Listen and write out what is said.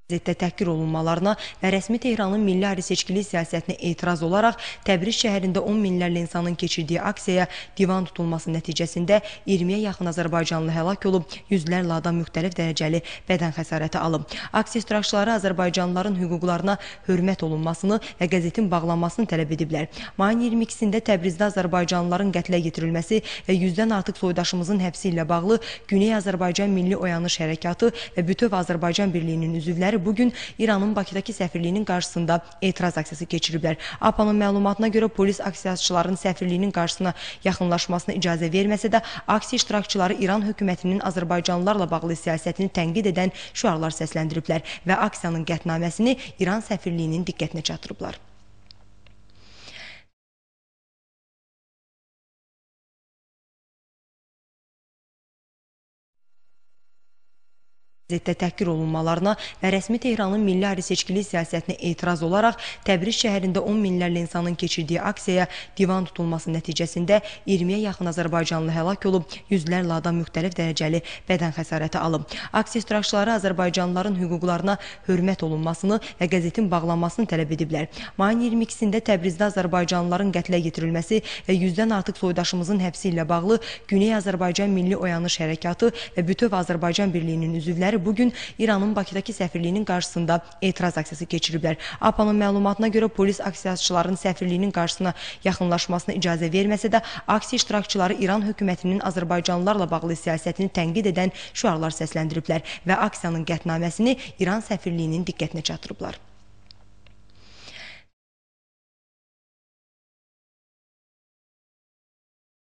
Qəzetdə təhqir olunmalarına və rəsmi Tehranın milli ayrı-seçkilik siyasətinə etiraz olaraq Təbriz şəhərində 10 minlərlə insanın keçirdiyi aksiyaya divan tutulması nəticəsində 20-yə yaxın azərbaycanlı həlak olub, yüzlərlə adam müxtəlif dərəcəli bədən xəsarəti alıb. Aksiya iştirakçıları azərbaycanlıların hüquqlarına hörmət olunmasını və qəzetin bağlanmasını tələb ediblər. Mayın 22-sində Təbrizdə azərbaycanlıların qətlə yetirilməsi və 100-dən artıq soydaşımızın həbsi ilə bağlı Güney Azərbaycan Milli Oyanış Hərəkatı və bütöv Azərbaycan Birliyinin üzvləri bugün İranın Bakıdakı səfirliyinin qarşısında etiraz aksiyası keçiriblər. APA'nın məlumatına görə polis aksiyaçıların səfirliyinin qarşısına yaxınlaşmasına icazə verməsə də aksiya iştirakçıları İran hökumətinin Azərbaycanlılarla bağlı siyasətini tənqid edən şüarlar səsləndiriblər və aksiyanın qətnaməsini İran səfirliyinin diqqətinə çatdırıblar. Qəzetdə təhqir olunmalarına və rəsmi Tehranın milli ayrı-seçkilik siyasətinə etiraz olaraq Təbriz şəhərində 10 minlərlə insanın keçirdiyi aksiyaya divan tutulması nəticəsində 20-yə yaxın azərbaycanlı həlak olub, yüzlərlə adam müxtəlif dərəcəli bədən xəsarəti alıb. Aksiya iştirakçıları azərbaycanlıların hüquqlarına hörmət olunmasını və qəzetin bağlanmasını tələb ediblər. Mayın 22-sində Təbrizdə azərbaycanlıların qətlə yetirilməsi və 100-dən artıq soydaşımızın həbsi ilə bağlı Güney Azərbaycan Milli Oyanış Hərəkatı və bütöv Azərbaycan Birliyinin üzvləri bugün İranın Bakıdakı səfirliyinin qarşısında etiraz aksiyası keçiriblər. APA'nın məlumatına görə polis aksiyaçıların səfirliyinin qarşısına yaxınlaşmasına icazə verməsə də aksiya iştirakçıları İran hökumətinin Azərbaycanlılarla bağlı siyasətini tənqid edən şüarlar səsləndiriblər və aksiyanın qətnaməsini İran səfirliyinin diqqətinə çatdırıblar.